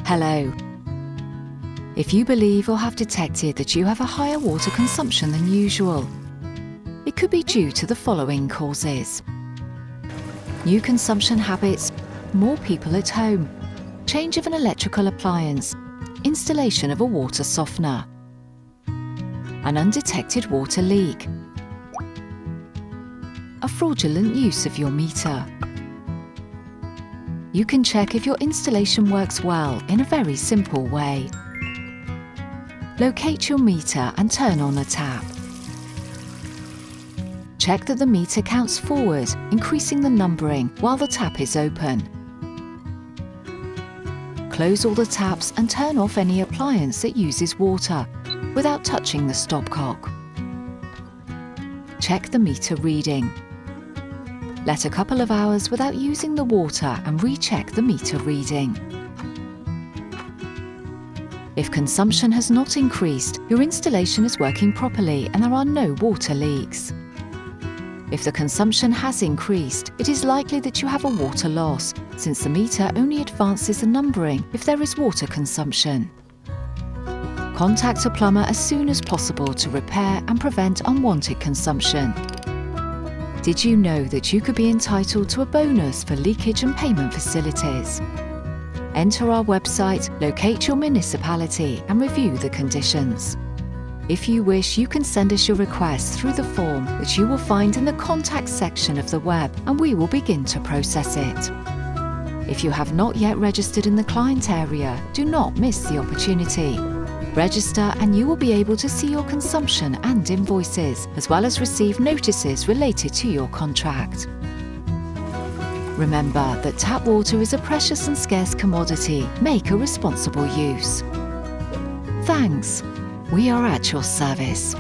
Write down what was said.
Hello. If you believe or have detected that you have a higher water consumption than usual, it could be due to the following causes: new consumption habits, more people at home, change of an electrical appliance, installation of a water softener, an undetected water leak, a fraudulent use of your meter. You can check if your installation works well in a very simple way. Locate your meter and turn on a tap. Check that the meter counts forward, increasing the numbering while the tap is open. Close all the taps and turn off any appliance that uses water without touching the stopcock. Check the meter reading. Let a couple of hours without using the water and recheck the meter reading. If consumption has not increased, your installation is working properly and there are no water leaks. If the consumption has increased, it is likely that you have a water loss, since the meter only advances the numbering if there is water consumption. Contact a plumber as soon as possible to repair and prevent unwanted consumption. Did you know that you could be entitled to a bonus for leakage and payment facilities? Enter our website, locate your municipality and review the conditions. If you wish, you can send us your request through the form that you will find in the contact section of the web, and we will begin to process it. If you have not yet registered in the client area, do not miss the opportunity. Register and you will be able to see your consumption and invoices, as well as receive notices related to your contract. Remember that tap water is a precious and scarce commodity. Make a responsible use. Thanks. We are at your service.